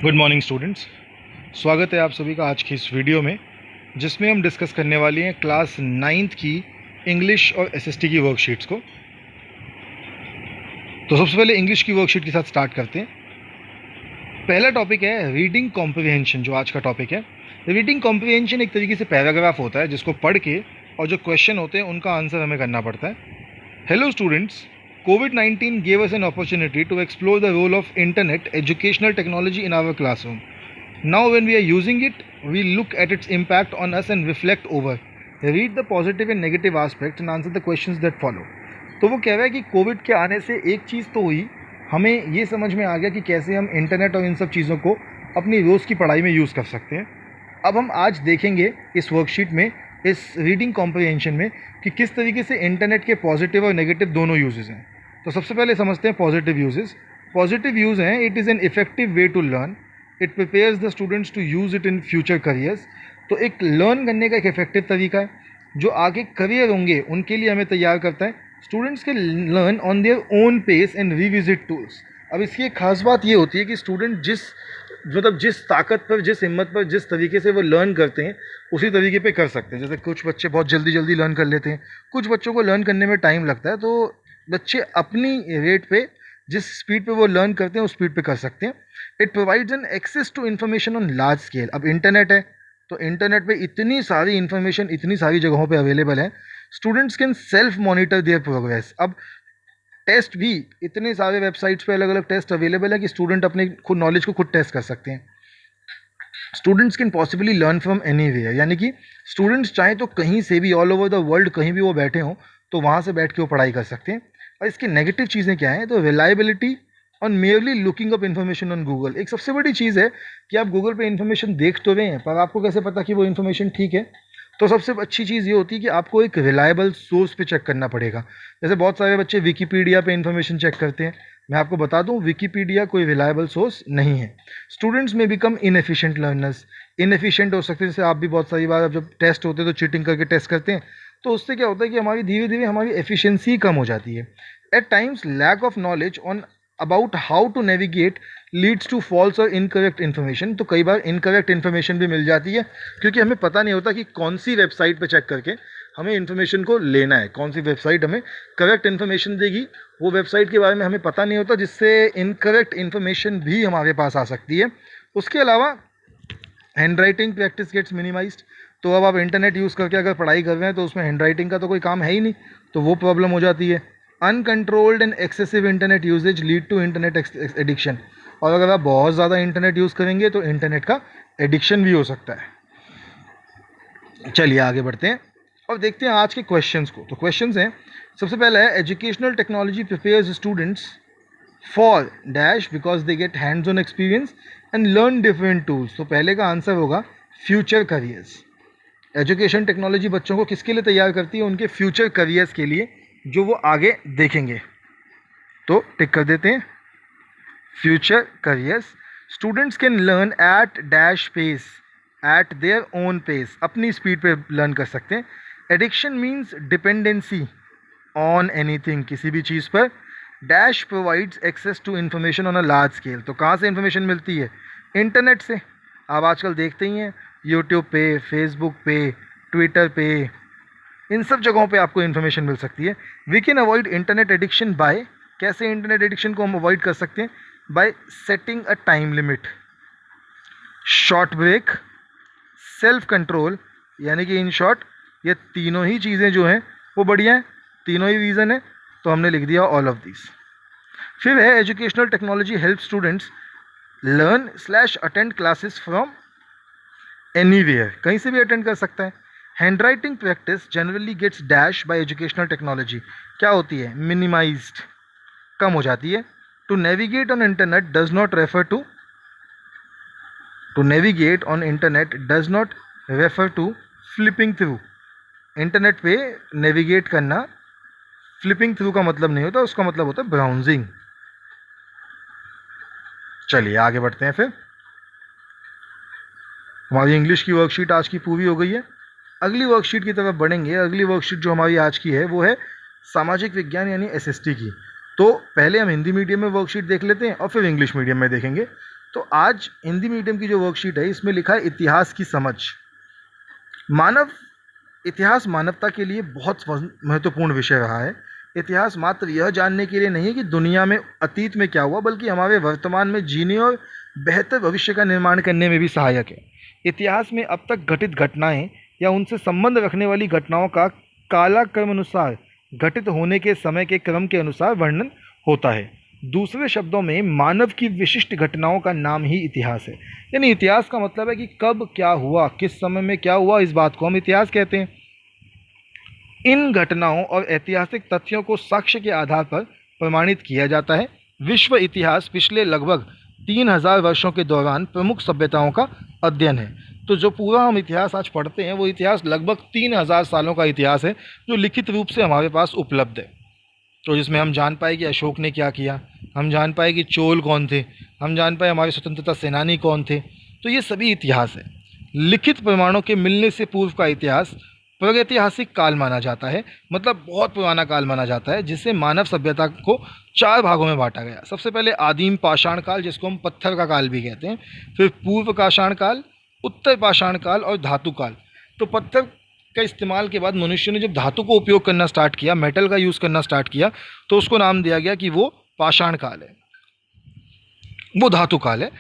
Good morning students. स्वागत है आप सभी का आज की इस वीडियो में, जिसमें हम डिस्कस करने वाले हैं क्लास 9th की इंग्लिश और एसएसटी की वर्कशीट्स को। तो सबसे पहले इंग्लिश की वर्कशीट के साथ स्टार्ट करते हैं। पहला टॉपिक है रीडिंग कॉम्प्रिहेंशन। जो आज का टॉपिक है, रीडिंग कॉम्प्रिहेंशन एक तरीके से पैराग्राफ होता है जिसको पढ़ के और जो क्वेश्चन होते हैं उनका आंसर हमें करना पड़ता है। Hello students, COVID-19 gave us an opportunity to explore the role of internet educational technology in our classroom. Now when we are using it, we look at its impact on us and reflect over. Read the positive and negative aspects and answer the questions that follow. तो वो कह रहा है कि Covid के आने से एक चीज़ तो हुई, हमें ये समझ में आ गया कि कैसे हम इंटरनेट और इन सब चीज़ों को अपनी रोज़ की पढ़ाई में यूज़ कर सकते हैं। अब हम आज देखेंगे इस वर्कशीट में, इस रीडिंग कॉम्प्रिहेंशन में, कि किस तरीके से इंटरनेट के पॉजिटिव और नेगेटिव दोनों यूजेस हैं। तो सबसे पहले समझते हैं पॉजिटिव यूजेस। पॉजिटिव यूज़ हैं, it is an effective way to learn, it prepares the students to use it in future careers. तो एक लर्न करने का एक इफेक्टिव तरीका है जो आगे करियर होंगे उनके लिए हमें तैयार करता है। स्टूडेंट्स के learn on their own pace and revisit tools. अब इसकी एक खास बात ये होती है कि स्टूडेंट जिस ताकत पर, जिस हिम्मत पर, जिस तरीके से वो लर्न करते हैं उसी तरीके पे कर सकते हैं। जैसे कुछ बच्चे बहुत जल्दी जल्दी लर्न कर लेते हैं, कुछ बच्चों को लर्न करने में टाइम लगता है। तो बच्चे अपनी रेट पे, जिस स्पीड पे वो लर्न करते हैं उस स्पीड पे कर सकते हैं। It provides an access to information on large scale. अब इंटरनेट है तो इंटरनेट पे इतनी सारी इन्फॉर्मेशन इतनी सारी जगहों पे अवेलेबल है। Students can self monitor there progress. अब टेस्ट भी इतने सारे वेबसाइट्स पे अलग अलग टेस्ट अवेलेबल है कि स्टूडेंट अपने खुद नॉलेज को खुद टेस्ट कर सकते हैं। Students can possibly learn from anywhere, यानी कि स्टूडेंट्स चाहें तो कहीं से भी, ऑल ओवर द वर्ल्ड कहीं भी वो बैठे हों तो वहाँ से बैठ के वो पढ़ाई कर सकते हैं। और इसकी नेगेटिव चीज़ें क्या हैं? तो reliability on merely looking up information on Google. एक सबसे बड़ी चीज़ है कि आप गूगल पे इन्फॉर्मेशन देख तो रहे हैं, पर आपको कैसे पता कि वो इन्फॉर्मेशन ठीक है? तो सबसे अच्छी चीज़ ये होती है कि आपको एक रिलायबल सोर्स पे चेक करना पड़ेगा। जैसे बहुत सारे बच्चे विकीपीडिया पे इन्फॉर्मेशन चेक करते हैं। मैं आपको बता दूं, विकीपीडिया कोई रिलायबल सोर्स नहीं है। स्टूडेंट्स में बिकम इनएफिशिएंट लर्नर्स। इनएफिशिएंट हो सकते हैं, जैसे आप भी बहुत सारी बार जब टेस्ट होते हैं तो चीटिंग करके टेस्ट करते हैं, तो उससे क्या होता है कि हमारी धीरे धीरे हमारी एफिशिएंसी कम हो जाती है। At times lack of knowledge on about how to navigate leads to false और इनकरेक्ट इन्फॉर्मेशन। तो कई बार इनकरेक्ट इन्फॉर्मेशन भी मिल जाती है क्योंकि हमें पता नहीं होता कि कौन सी वेबसाइट पर चेक करके हमें इन्फॉर्मेशन को लेना है, कौन सी वेबसाइट हमें करेक्ट इन्फॉर्मेशन देगी। वो वेबसाइट के बारे में हमें पता नहीं होता, जिससे इनकरेक्ट इन्फॉर्मेशन भी हमारे पास आ सकती है। उसके अलावा handwriting practice gets minimised. तो अब आप इंटरनेट यूज़ करके अगर पढ़ाई कर रहे हैं तो उसमें हैंड राइटिंग का तो कोई काम है ही नहीं, तो वो प्रॉब्लम हो जाती है। Uncontrolled and excessive internet usage lead to internet addiction. और अगर आप बहुत ज़्यादा इंटरनेट यूज़ करेंगे तो इंटरनेट का एडिक्शन भी हो सकता है। चलिए आगे बढ़ते हैं और देखते हैं आज के क्वेश्चंस को। तो क्वेश्चंस हैं, सबसे पहला है educational technology prepares students for dash because they get hands on experience and learn different tools. तो पहले का आंसर होगा फ्यूचर करियर्स। एजुकेशन टेक्नोलॉजी बच्चों को किसके लिए तैयार करती है? उनके फ्यूचर करियर्स के लिए, जो वो आगे देखेंगे। तो टिक कर देते हैं future careers. Students can learn at dash pace, at their own pace, अपनी स्पीड पे लर्न कर सकते हैं। Addiction means dependency on anything, किसी भी चीज़ पर। Dash provides access to information on a large scale. तो कहाँ से इन्फॉर्मेशन मिलती है? इंटरनेट से। आप आजकल देखते ही हैं यूट्यूब पे, फेसबुक पे, ट्विटर पे, इन सब जगहों पे आपको इन्फॉर्मेशन मिल सकती है। We can avoid internet addiction by, कैसे इंटरनेट एडिक्शन को हम अवॉइड कर सकते हैं? By setting a time limit, short break, self control. यानी कि इन शॉर्ट ये तीनों ही चीज़ें जो हैं वो बढ़िया हैं, तीनों ही रीज़न है, तो हमने लिख दिया ऑल ऑफ दिस। फिर है educational technology help students learn slash attend classes from anywhere, कहीं से भी अटेंड कर सकता है। Handwriting practice generally gets dash by educational technology, क्या होती है? मिनिमाइज्ड, कम हो जाती है। To navigate on internet does not refer to navigate on internet does not refer to flipping through. Internet पे नेविगेट करना फ्लिपिंग थ्रू का मतलब नहीं होता, उसका मतलब होता है ब्राउजिंग। चलिए आगे बढ़ते हैं। फिर हमारी इंग्लिश की वर्कशीट आज की पूरी हो गई है। अगली वर्कशीट की तरफ बढ़ेंगे। अगली वर्कशीट जो हमारी आज की है वो है सामाजिक विज्ञान यानी एसएसटी की। तो पहले हम हिंदी मीडियम में वर्कशीट देख लेते हैं और फिर इंग्लिश मीडियम में देखेंगे। तो आज हिंदी मीडियम की जो वर्कशीट है इसमें लिखा है इतिहास की समझ। मानव इतिहास मानवता के लिए बहुत महत्वपूर्ण विषय रहा है। इतिहास मात्र यह जानने के लिए नहीं है कि दुनिया में अतीत में क्या हुआ, बल्कि हमारे वर्तमान में जीने और बेहतर भविष्य का निर्माण करने में भी सहायक है। इतिहास में अब तक घटित घटनाएं या उनसे संबंध रखने वाली घटनाओं का कालक्रम अनुसार घटित होने के समय के क्रम के अनुसार वर्णन होता है। दूसरे शब्दों में मानव की विशिष्ट घटनाओं का नाम ही इतिहास है। यानी इतिहास का मतलब है कि कब क्या हुआ, किस समय में क्या हुआ, इस बात को हम इतिहास कहते हैं। इन घटनाओं और ऐतिहासिक तथ्यों को साक्ष्य के आधार पर प्रमाणित किया जाता है। विश्व इतिहास पिछले लगभग 3000 वर्षों के दौरान प्रमुख सभ्यताओं का अध्ययन है। तो जो पूरा हम इतिहास आज पढ़ते हैं वो इतिहास लगभग 3000 सालों का इतिहास है जो लिखित रूप से हमारे पास उपलब्ध है। तो जिसमें हम जान पाए कि अशोक ने क्या किया, हम जान पाए कि चोल कौन थे, हम जान पाए हमारे स्वतंत्रता सेनानी कौन थे। तो ये सभी इतिहास है। लिखित प्रमाणों के मिलने से पूर्व का इतिहास प्रागैतिहासिक काल माना जाता है, मतलब बहुत पुराना काल माना जाता है, जिसे मानव सभ्यता को 4 भागों में बांटा गया। सबसे पहले आदिम पाषाण काल, जिसको हम पत्थर का काल भी कहते हैं, फिर पूर्व पाषाण काल, उत्तर पाषाण काल और धातु काल। तो पत्थर का इस्तेमाल के बाद मनुष्य ने जब धातु को उपयोग करना स्टार्ट किया, मेटल का यूज़ करना स्टार्ट किया, तो उसको नाम दिया गया कि वो पाषाण काल है, वो धातु काल है।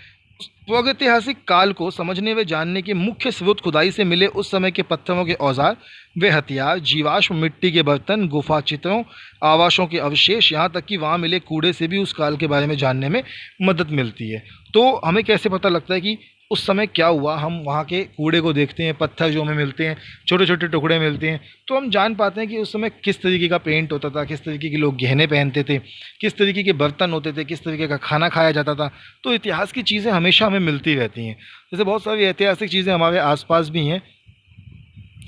प्रागैतिहासिक काल को समझने व जानने के मुख्य स्रोत खुदाई से मिले उस समय के पत्थरों के औजार व हथियार, जीवाश्म मिट्टी के बर्तन, गुफा चित्रों, आवासों के अवशेष, यहाँ तक कि वहाँ मिले कूड़े से भी उस काल के बारे में जानने में मदद मिलती है। तो हमें कैसे पता लगता है कि उस समय क्या हुआ? हम वहाँ के कूड़े को देखते हैं, पत्थर जो हमें मिलते हैं, छोटे छोटे टुकड़े मिलते हैं, तो हम जान पाते हैं कि उस समय किस तरीके का पेंट होता था, किस तरीके के लोग गहने पहनते थे, किस तरीके के बर्तन होते थे, किस तरीके का खाना खाया जाता था। तो इतिहास की चीज़ें हमेशा हमें मिलती रहती हैं। जैसे बहुत सारी ऐतिहासिक चीज़ें हमारे आसपास भी हैं।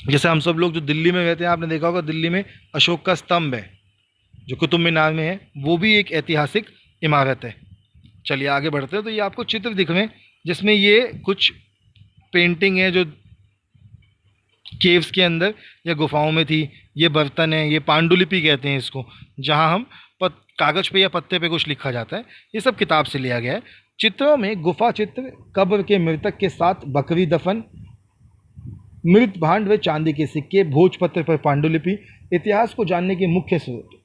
जैसे हम सब लोग जो दिल्ली में रहते हैं, आपने देखा होगा दिल्ली में अशोक का स्तंभ है जो कुतुब मीनार में है, वो भी एक ऐतिहासिक इमारत है। चलिए आगे बढ़ते हैं। तो ये आपको चित्र दिख रहे हैं जिसमें ये कुछ पेंटिंग है जो केव्स के अंदर या गुफाओं में थी। ये बर्तन है, ये पांडुलिपि कहते हैं इसको, जहाँ हम कागज़ पे या पत्ते पे कुछ लिखा जाता है। ये सब किताब से लिया गया है। चित्रों में गुफा चित्र, कब्र के मृतक के साथ बकरी दफन, मृत भांड व चांदी के सिक्के, भोजपत्र पर पांडुलिपि इतिहास को जानने के मुख्य स्रोत।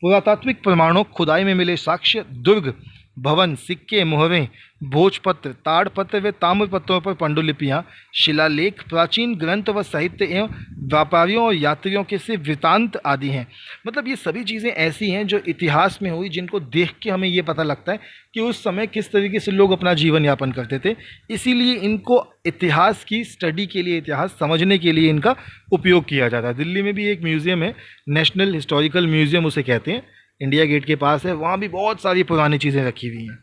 पुरातात्विक प्रमाणों, खुदाई में मिले साक्ष्य, दुर्ग, भवन, सिक्के, मुहरें, भोजपत्र, ताड़पत्र व ताम्रपत्रों पर पांडुलिपियाँ, शिलालेख, प्राचीन ग्रंथ व साहित्य एवं व्यापारियों और यात्रियों के से वृत्तांत आदि हैं। मतलब ये सभी चीज़ें ऐसी हैं जो इतिहास में हुई, जिनको देख के हमें ये पता लगता है कि उस समय किस तरीके से लोग अपना जीवन यापन करते थे। इसीलिए इनको इतिहास की स्टडी के लिए, इतिहास समझने के लिए इनका उपयोग किया जाता है। दिल्ली में भी एक म्यूज़ियम है, नेशनल हिस्टोरिकल म्यूज़ियम उसे कहते हैं, इंडिया गेट के पास है। वहाँ भी बहुत सारी पुरानी चीज़ें रखी हुई हैं।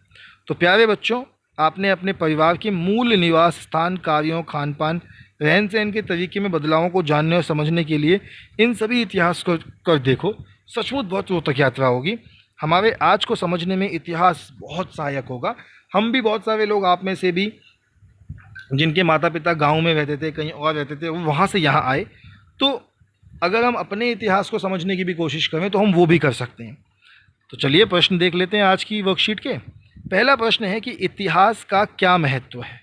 तो प्यारे बच्चों, आपने अपने परिवार के मूल निवास स्थान, कार्यों, खान पान, रहन सहन के तरीके में बदलावों को जानने और समझने के लिए इन सभी इतिहास को कर देखो। सचमुच बहुत रोचक यात्रा होगी। हमारे आज को समझने में इतिहास बहुत सहायक होगा। हम भी, बहुत सारे लोग आप में से भी, जिनके माता पिता गाँव में रहते थे, कहीं और रहते थे, वहाँ से यहाँ आए, तो अगर हम अपने इतिहास को समझने की भी कोशिश करें तो हम वो भी कर सकते हैं। तो चलिए प्रश्न देख लेते हैं आज की वर्कशीट के। पहला प्रश्न है कि इतिहास का क्या महत्व है?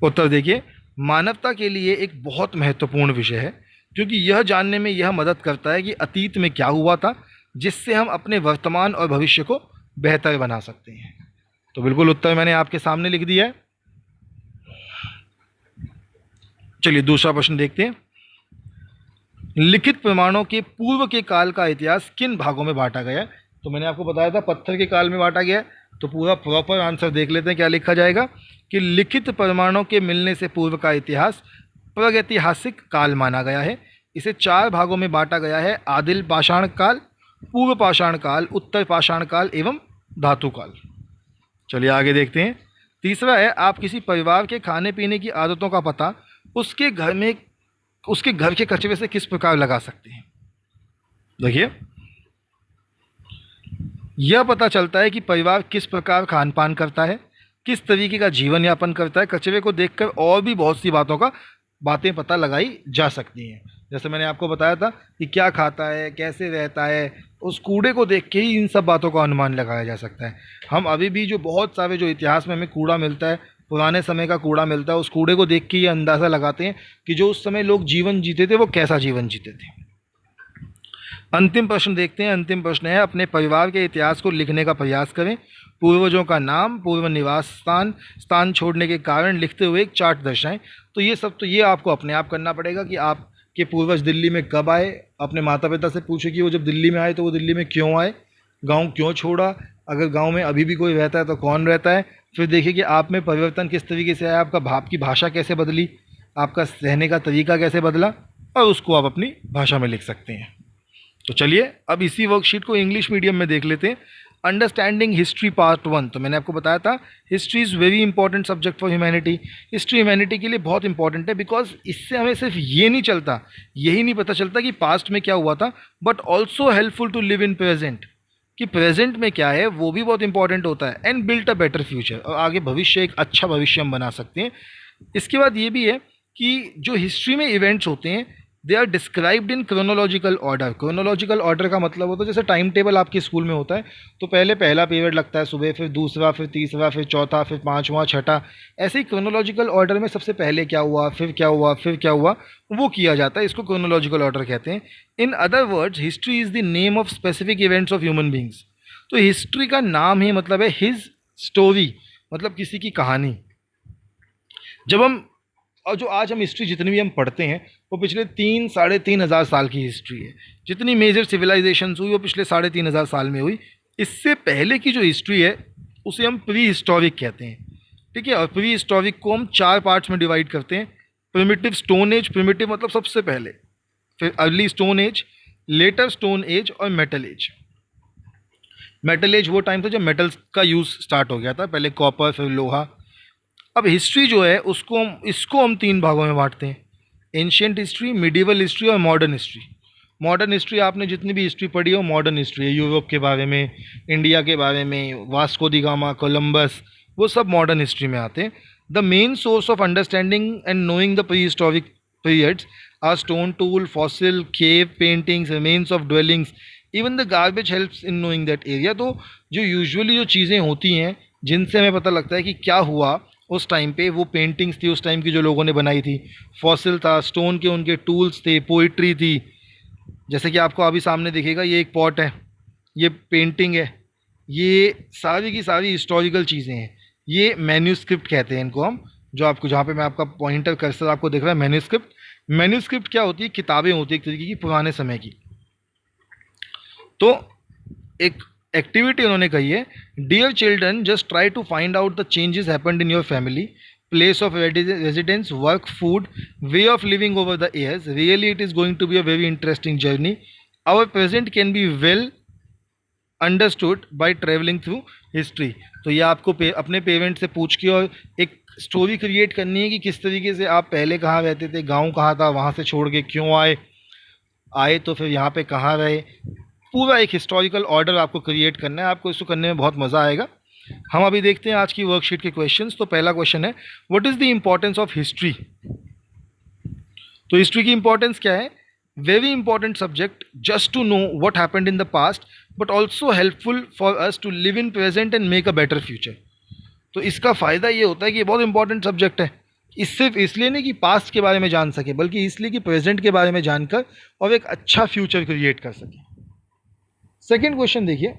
उत्तर देखिए, मानवता के लिए एक बहुत महत्वपूर्ण विषय है, क्योंकि यह जानने में यह मदद करता है कि अतीत में क्या हुआ था, जिससे हम अपने वर्तमान और भविष्य को बेहतर बना सकते हैं। तो बिल्कुल उत्तर मैंने आपके सामने लिख दिया है। चलिए दूसरा प्रश्न देखते हैं। लिखित प्रमाणों के पूर्व के काल का इतिहास किन भागों में बांटा गया है? तो मैंने आपको बताया था पत्थर के काल में बांटा गया है। तो पूरा प्रॉपर आंसर देख लेते हैं क्या लिखा जाएगा कि लिखित प्रमाणों के मिलने से पूर्व का इतिहास प्रागैतिहासिक काल माना गया है। इसे 4 भागों में बांटा गया है: आदिम पाषाण काल, पूर्व पाषाण काल, उत्तर पाषाण काल एवं धातु काल। चलिए आगे देखते हैं। तीसरा है, आप किसी परिवार के खाने पीने की आदतों का पता उसके घर के कचरे से किस प्रकार लगा सकते हैं? देखिए, यह पता चलता है कि परिवार किस प्रकार खान पान करता है, किस तरीके का जीवन यापन करता है। कचरे को देखकर और भी बहुत सी बातें पता लगाई जा सकती हैं। जैसे मैंने आपको बताया था कि क्या खाता है, कैसे रहता है, उस कूड़े को देख के ही इन सब बातों का अनुमान लगाया जा सकता है। हम अभी भी जो बहुत सारे जो इतिहास में हमें कूड़ा मिलता है, पुराने समय का कूड़ा मिलता है, उस कूड़े को देख के ये अंदाज़ा लगाते हैं कि जो उस समय लोग जीवन जीते थे वो कैसा जीवन जीते थे। अंतिम प्रश्न देखते हैं। अंतिम प्रश्न है, अपने परिवार के इतिहास को लिखने का प्रयास करें। पूर्वजों का नाम, पूर्व निवास स्थान, स्थान छोड़ने के कारण लिखते हुए एक चार्ट दर्शाएं। तो ये सब तो ये आपको अपने आप करना पड़ेगा कि आपके पूर्वज दिल्ली में कब आए। अपने माता पिता से पूछे कि वो जब दिल्ली में आए तो वो दिल्ली में क्यों आए, गांव क्यों छोड़ा, अगर गांव में अभी भी कोई रहता है तो कौन रहता है। फिर देखिए कि आप में परिवर्तन किस तरीके से आया, आपकी भाषा कैसे बदली, आपका रहने का तरीका कैसे बदला, और उसको आप अपनी भाषा में लिख सकते हैं। तो चलिए अब इसी वर्कशीट को इंग्लिश मीडियम में देख लेते हैं। Understanding history part 1। तो मैंने आपको बताया था history is very important subject for humanity. History humanity के लिए बहुत इंपॉर्टेंट है, बिकॉज इससे हमें सिर्फ ये नहीं चलता, यही नहीं पता चलता कि पास्ट में क्या हुआ था, but also helpful to live in present, कि प्रेजेंट में क्या है वो भी बहुत इंपॉर्टेंट होता है। And built a better future, और आगे भविष्य, एक अच्छा भविष्य हम बना सकते हैं। इसके बाद ये भी है कि जो हिस्ट्री में इवेंट्स होते हैं they are described in chronological order. Chronological order का मतलब होता है जैसे टाइम टेबल आपके स्कूल में होता है, तो पहले पहला पीरियड लगता है सुबह, फिर दूसरा, फिर तीसरा, फिर चौथा, फिर पाँचवा, छठा। ऐसे ही क्रोनोलॉजिकल ऑर्डर में सबसे पहले क्या हुआ, फिर क्या हुआ, फिर क्या हुआ, वो किया जाता है। इसको क्रोनोलॉजिकल ऑर्डर कहते हैं। In other words history is the name of specific events of human beings. तो हिस्ट्री का नाम ही मतलब है हिज स्टोरी, मतलब किसी की कहानी। जब हम और जो आज हम हिस्ट्री जितनी भी हम पढ़ते हैं वो पिछले 3-3.5 हज़ार साल की हिस्ट्री है। जितनी मेजर सिविलाइजेशंस हुई वो पिछले 3.5 हज़ार साल में हुई। इससे पहले की जो हिस्ट्री है उसे हम प्री हिस्टोरिक कहते हैं, ठीक है। और प्री हिस्टोरिक को हम 4 पार्ट्स में डिवाइड करते हैं। प्रिमिटिव स्टोन एज, प्रिमिटिव मतलब सबसे पहले, फिर early stone age, later stone age और मेटल एज। मेटल एज वो टाइम था जब मेटल्स का यूज़ स्टार्ट हो गया था, पहले कॉपर, फिर लोहा। अब हिस्ट्री जो है इसको हम 3 भागों में बांटते हैं, एंशियंट हिस्ट्री, मिडिवल हिस्ट्री और मॉडर्न हिस्ट्री। मॉडर्न हिस्ट्री आपने जितनी भी हिस्ट्री पढ़ी हो मॉडर्न हिस्ट्री है, यूरोप के बारे में, इंडिया के बारे में, वास्को दी गामा, कोलंबस, वो सब मॉडर्न हिस्ट्री में आते हैं। The main source of understanding and knowing the prehistoric periods are stone tool, fossil, cave paintings, remains of dwellings, even the garbage helps in knowing that area. तो जो usually जो चीज़ें होती हैं जिनसे हमें पता लगता है कि क्या हुआ उस टाइम पे, वो पेंटिंग्स थी उस टाइम की जो लोगों ने बनाई थी, फॉसिल था, स्टोन के उनके टूल्स थे, पोइट्री थी। जैसे कि आपको अभी सामने दिखेगा ये एक पॉट है, ये पेंटिंग है, ये सारी की सारी हिस्टोरिकल चीज़ें हैं। ये मैन्यूस्क्रिप्ट कहते हैं इनको हम, जो आपको जहाँ पे मैं आपका पॉइंटर कर्सर आपको दिख रहा है मैन्यूस्क्रिप्ट। मैन्यूस्क्रिप्ट क्या होती है, किताबें होती है एक तरीके की पुराने समय की। तो एक एक्टिविटी उन्होंने कही है, dear children just try to find out the changes happened in your family, place of residence, work, food, way of living over the years. Really it is going to be a very interesting journey. Our present can be well understood by travelling through history. तो ये आपको अपने parents से पूछ के और एक story create करनी है कि किस तरीके से आप पहले कहाँ रहते थे, गाँव कहाँ था, वहाँ से छोड़ के क्यों आए तो फिर यहाँ पे कहाँ रहे। पूरा एक हिस्टोरिकल ऑर्डर आपको क्रिएट करना है। आपको इसको करने में बहुत मज़ा आएगा। हम अभी देखते हैं आज की वर्कशीट के क्वेश्चंस। तो पहला क्वेश्चन है, what is the importance of history. तो हिस्ट्री की इंपॉर्टेंस क्या है, very important subject just to know what happened in the past, but also helpful for us to live in present and make a better future. तो इसका फ़ायदा ये होता है कि ये बहुत इंपॉर्टेंट सब्जेक्ट है। इस सिर्फ इसलिए नहीं कि पास्ट के बारे में जान सके, बल्कि इसलिए कि प्रेजेंट के बारे में जानकर और एक अच्छा फ्यूचर क्रिएट कर सके। सेकेंड क्वेश्चन देखिए,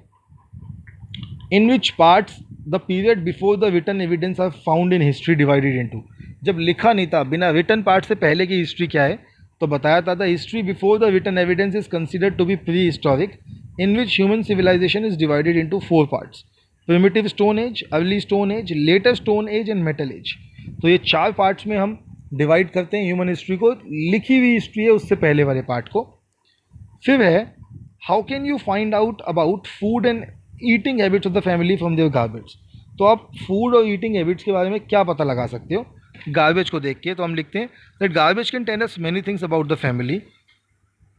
in which parts the period before the written evidence are found in history divided into. जब लिखा नहीं था, बिना रिटन पार्ट से पहले की हिस्ट्री क्या है, तो बताया था the history before the written evidence is considered to be prehistoric, in which human civilisation is divided into 4 parts, primitive stone age, early stone age, later stone age and metal age. तो ये 4 parts में हम divide करते हैं human history को। लिखी हुई history है उससे पहले वाले पार्ट को। फिर है, how can you find out about food and eating habits of the family from their garbage. तो आप फूड और ईटिंग हैबिट्स के बारे में क्या पता लगा सकते हो गार्बेज को देख के। तो हम लिखते हैं that garbage can tell us many things about the family,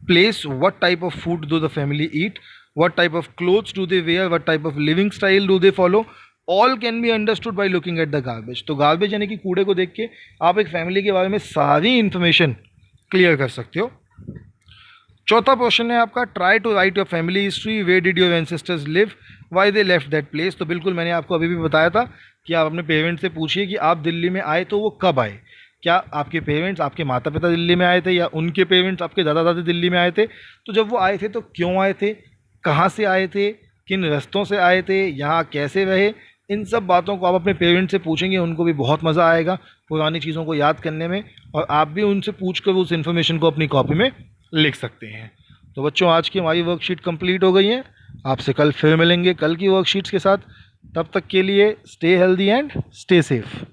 place, what type of food do the family eat, what type of clothes do they wear, what type of living style do they follow, all can be understood by looking at the garbage. तो garbage यानी कि कूड़े को देख के आप एक family के बारे में सारी इन्फॉर्मेशन क्लियर कर सकते हो। चौथा क्वेश्चन है आपका, try to write your family history, where did your ancestors live, why they left that place. तो बिल्कुल मैंने आपको अभी भी बताया था कि आप अपने पेरेंट्स से पूछिए कि आप दिल्ली में आए तो वो कब आए। क्या आपके पेरेंट्स, आपके माता पिता दिल्ली में आए थे, या उनके पेरेंट्स, आपके दादा दादी दिल्ली में आए थे? तो जब वो आए थे तो क्यों आए थे, कहाँ से आए थे, किन रास्तों से आए थे, यहाँ कैसे रहे, इन सब बातों को आप अपने पेरेंट्स से पूछेंगे, उनको भी बहुत मज़ा आएगा पुरानी चीज़ों को याद करने में, और आप भी उनसे पूछ कर उस इन्फॉर्मेशन को अपनी कॉपी में लिख सकते हैं। तो बच्चों, आज की हमारी वर्कशीट कंप्लीट हो गई है। आपसे कल फिर मिलेंगे कल की वर्कशीट्स के साथ। तब तक के लिए stay healthy and stay safe.